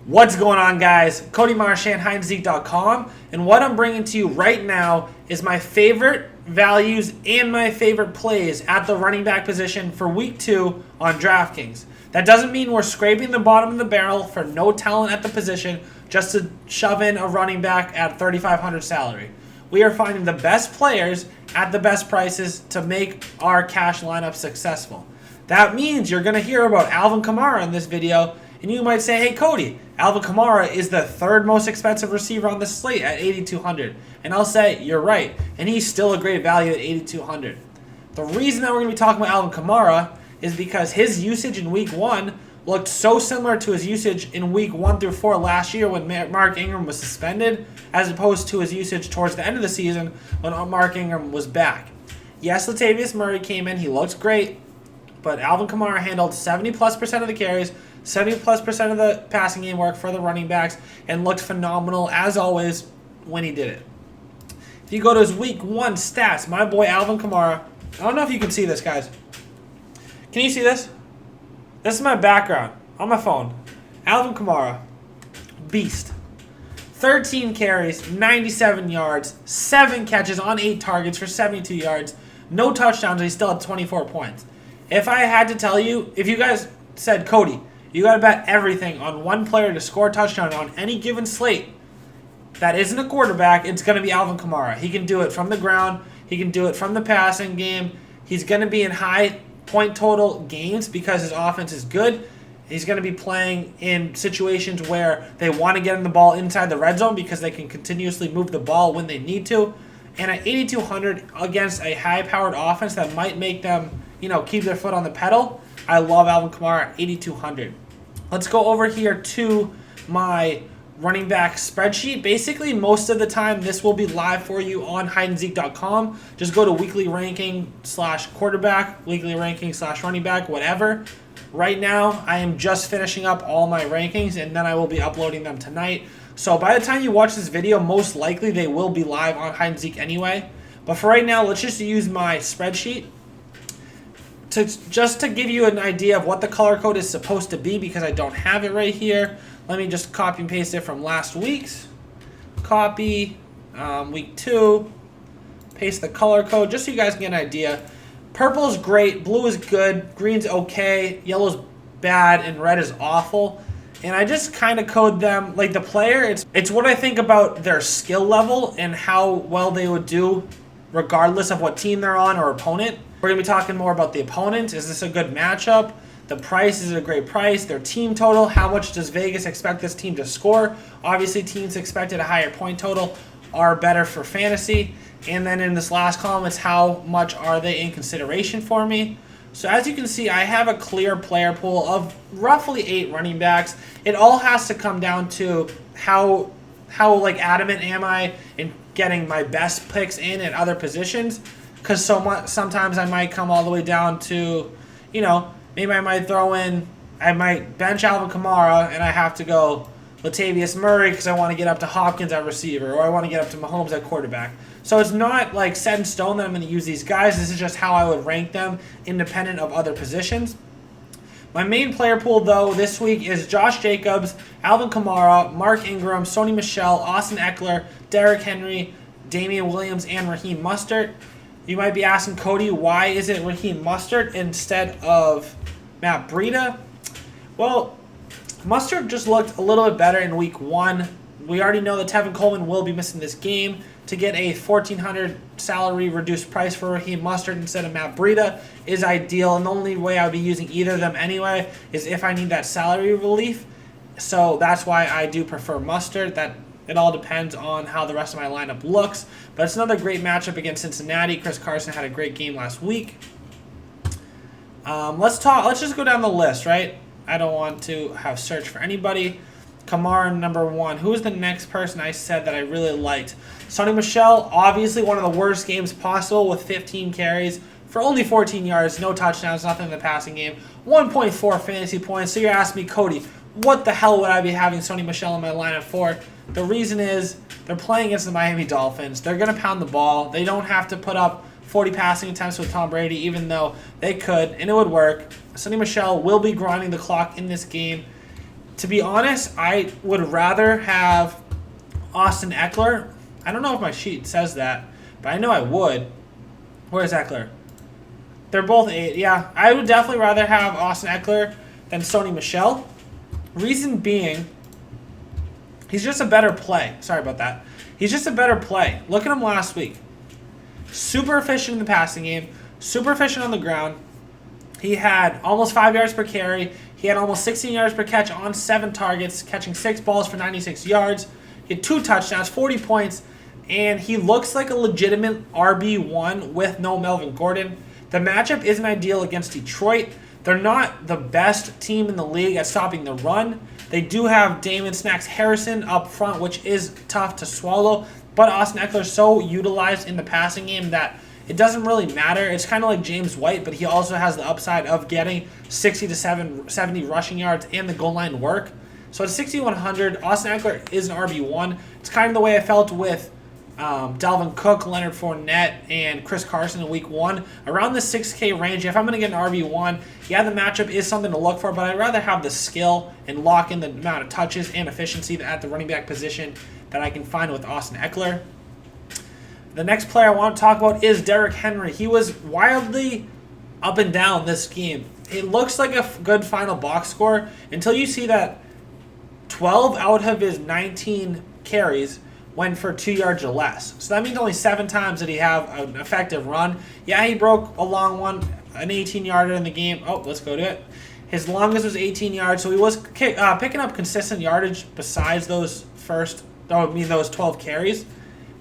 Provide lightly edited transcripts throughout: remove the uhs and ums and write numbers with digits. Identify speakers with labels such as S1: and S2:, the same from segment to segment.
S1: What's going on, guys? Cody Marchand, HydeAndZeke.com, and what I'm bringing to you right now is my favorite values and my favorite plays at the running back position for Week 2 on Draftkings. That doesn't mean we're scraping the bottom of the barrel for no talent at the position just to shove in a running back at $3,500 salary. We are finding the best players at the best prices to make our cash lineup successful. That means you're going to hear about Alvin Kamara in this video, and you might say, hey, Cody, Alvin Kamara is the third most expensive receiver on the slate at $8,200. And I'll say, you're right, and he's still a great value at $8,200. The reason that we're going to be talking about Alvin Kamara is because his usage in Week 1 looked so similar to his usage in Week 1 through 4 last year when Mark Ingram was suspended, as opposed to his usage towards the end of the season when Mark Ingram was back. Yes, Latavius Murray came in, he looked great, but Alvin Kamara handled 70+% of the carries, 70+% of the passing game work for the running backs, and looked phenomenal, as always, when he did it. If you go to his Week 1 stats, my boy Alvin Kamara, I don't know if you can see this, guys. Can you see this? This is my background on my phone. Alvin Kamara, beast. 13 carries, 97 yards, 7 catches on 8 targets for 72 yards, no touchdowns, and he still had 24 points. If I had to tell you, if you guys said, Cody, you got to bet everything on one player to score a touchdown on any given slate that isn't a quarterback, it's going to be Alvin Kamara. He can do it from the ground. He can do it from the passing game. He's going to be in high point total games because his offense is good. He's going to be playing in situations where they want to get him the ball inside the red zone because they can continuously move the ball when they need to. And at 8,200 against a high-powered offense that might make them, keep their foot on the pedal, I love Alvin Kamara at 8,200. Let's go over here to my running back spreadsheet. Basically, most of the time, this will be live for you on HydeAndZeke.com. Just go to weekly ranking / quarterback, weekly ranking / running back, whatever. Right now, I am just finishing up all my rankings, and then I will be uploading them tonight. So by the time you watch this video, most likely they will be live on HydeAndZeke anyway. But for right now, let's just use my spreadsheet just to give you an idea of what the color code is supposed to be, because I don't have it right here. Let me just copy and paste it from last week's. Copy, Week 2, paste the color code, just so you guys can get an idea. Purple is great, blue is good, green's okay, yellow's bad, and red is awful. And I just kind of code them, like the player, it's what I think about their skill level and how well they would do regardless of what team they're on or opponent. We're going to be talking more about the opponent. Is this a good matchup? The price, is it a great price? Their team total, how much does Vegas expect this team to score? Obviously, teams expected a higher point total are better for fantasy. And then in this last column, it's how much are they in consideration for me? So as you can see, I have a clear player pool of roughly 8 running backs. It all has to come down to how adamant am I in getting my best picks in at other positions. Because sometimes I might come all the way down to, maybe I might bench Alvin Kamara and I have to go Latavius Murray because I want to get up to Hopkins at receiver, or I want to get up to Mahomes at quarterback. So it's not like set in stone that I'm going to use these guys. This is just how I would rank them independent of other positions. My main player pool, though, this week is Josh Jacobs, Alvin Kamara, Mark Ingram, Sony Michel, Austin Eckler, Derrick Henry, Damian Williams, and Raheem Mostert. You might be asking, Cody, why is it Raheem Mostert instead of Matt Breida? Well, Mostert just looked a little bit better in Week 1. We already know that Tevin Coleman will be missing this game. To get a $1,400 salary reduced price for Raheem Mostert instead of Matt Breida is ideal, and the only way I would be using either of them anyway is if I need that salary relief. So that's why I do prefer Mostert. That it all depends on how the rest of my lineup looks. But it's another great matchup against Cincinnati. Chris Carson had a great game last week. Let's just go down the list, right? I don't want to have search for anybody. Kamara, number 1. Who is the next person I said that I really liked? Sony Michel, obviously one of the worst games possible with 15 carries for only 14 yards, no touchdowns, nothing in the passing game, 1.4 fantasy points. So you're asking me, Cody, what the hell would I be having Sony Michel in my lineup for? The reason is they're playing against the Miami Dolphins. They're going to pound the ball. They don't have to put up 40 passing attempts with Tom Brady, even though they could, and it would work. Sony Michel will be grinding the clock in this game. To be honest, I would rather have Austin Eckler. I don't know if my sheet says that, but I know I would. Where's Eckler? They're both 8. Yeah, I would definitely rather have Austin Eckler than Sony Michel. Reason being, he's just a better play. Sorry about that. He's just a better play. Look at him last week. Super efficient in the passing game. Super efficient on the ground. He had almost 5 yards per carry. He had almost 16 yards per catch on 7 targets, catching 6 balls for 96 yards. He had 2 touchdowns, 40 points, and he looks like a legitimate RB1 with no Melvin Gordon. The matchup isn't ideal against Detroit. They're not the best team in the league at stopping the run. They do have Damon Snacks Harrison up front, which is tough to swallow, but Austin Eckler is so utilized in the passing game that it doesn't really matter. It's kind of like James White, but he also has the upside of getting 60 to 70 rushing yards and the goal line work. So at 6,100, Austin Eckler is an RB1. It's kind of the way I felt with Dalvin Cook, Leonard Fournette, and Chris Carson in week 1. Around the 6K range, if I'm going to get an RB1, yeah, the matchup is something to look for, but I'd rather have the skill and lock in the amount of touches and efficiency at the running back position that I can find with Austin Eckler. The next player I want to talk about is Derrick Henry. He was wildly up and down this game. It looks like a good final box score until you see that 12 out of his 19 carries went for 2 yards or less. So that means only 7 times did he have an effective run. Yeah, he broke a long one, an 18-yarder in the game. Oh, let's go to it. His longest was 18 yards, so he was picking up consistent yardage besides those 12 carries.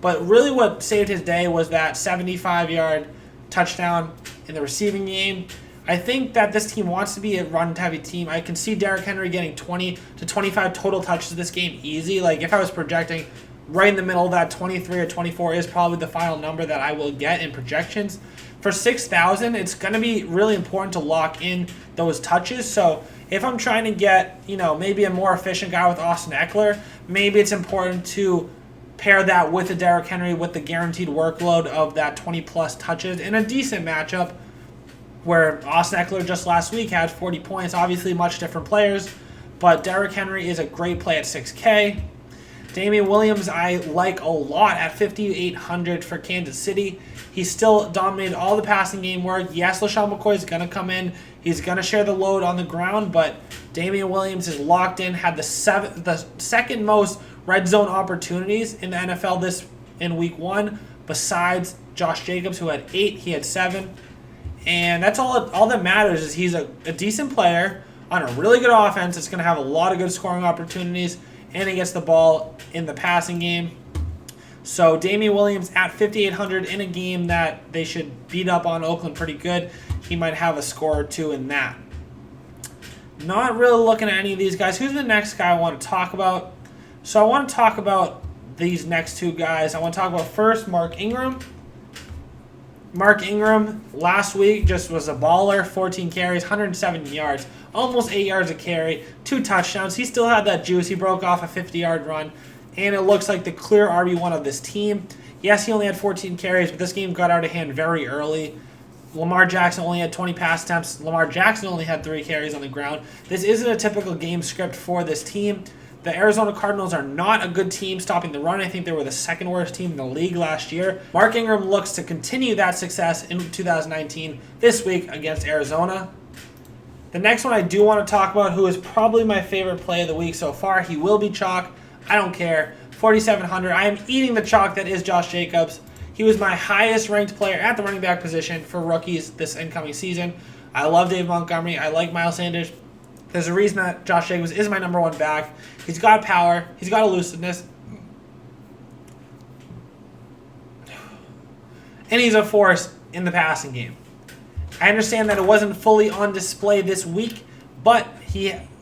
S1: But really what saved his day was that 75-yard touchdown in the receiving game. I think that this team wants to be a run-heavy team. I can see Derrick Henry getting 20 to 25 total touches this game easy. Like if I was projecting right in the middle of that, 23 or 24 is probably the final number that I will get in projections. For 6,000, it's going to be really important to lock in those touches. So if I'm trying to get, maybe a more efficient guy with Austin Eckler, maybe it's important to pair that with a Derrick Henry with the guaranteed workload of that 20-plus touches in a decent matchup where Austin Eckler just last week had 40 points. Obviously, much different players, but Derrick Henry is a great play at 6K. Damian Williams I like a lot at 5,800 for Kansas City. He still dominated all the passing game work. Yes, LaShawn McCoy is going to come in. He's going to share the load on the ground, but Damian Williams is locked in, had the second most red zone opportunities in the NFL in week 1, besides Josh Jacobs, who had 8. He had 7. And that's all that matters is he's a decent player on a really good offense. It's going to have a lot of good scoring opportunities, and he gets the ball in the passing game. So Damian Williams at 5,800 in a game that they should beat up on Oakland pretty good. He might have a score or 2 in that. Not really looking at any of these guys. Who's the next guy I want to talk about? So I want to talk about these next 2 guys. I want to talk about first Mark Ingram. Mark Ingram last week just was a baller. 14 carries, 107 yards, almost 8 yards a carry, 2 touchdowns. He still had that juice. He broke off a 50-yard run, and it looks like the clear RB1 of this team. Yes, he only had 14 carries, but this game got out of hand very early. Lamar Jackson only had 20 pass attempts. Lamar Jackson only had 3 carries on the ground. This isn't a typical game script for this team. The Arizona Cardinals are not a good team stopping the run. I think they were the second worst team in the league last year. Mark Ingram looks to continue that success in 2019 this week against Arizona. The next one I do want to talk about, who is probably my favorite play of the week so far. He will be chalk. I don't care. 4,700. I am eating the chalk that is Josh Jacobs. He was my highest ranked player at the running back position for rookies this incoming season. I love Dave Montgomery. I like Miles Sanders. There's a reason that Josh Jacobs is my number 1 back. He's got power. He's got elusiveness. And he's a force in the passing game. I understand that it wasn't fully on display this week, but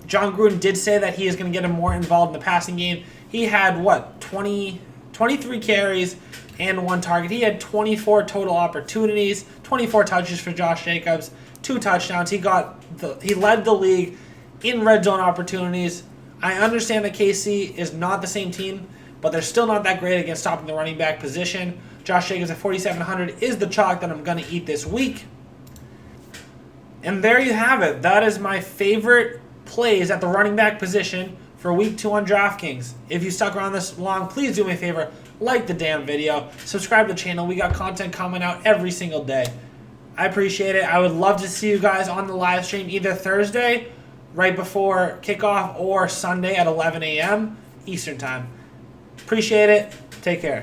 S1: John Gruden did say that he is going to get him more involved in the passing game. He had, 23 carries and 1 target. He had 24 total opportunities, 24 touches for Josh Jacobs, 2 touchdowns. He led the league in red zone opportunities. I understand that KC is not the same team, but they're still not that great against stopping the running back position. Josh Jacobs at 4,700 is the chalk that I'm going to eat this week. And there you have it. That is my favorite plays at the running back position for week 2 on DraftKings. If you stuck around this long, please do me a favor. Like the damn video. Subscribe to the channel. We got content coming out every single day. I appreciate it. I would love to see you guys on the live stream either Thursday right before kickoff or Sunday at 11 a.m. Eastern Time. Appreciate it. Take care.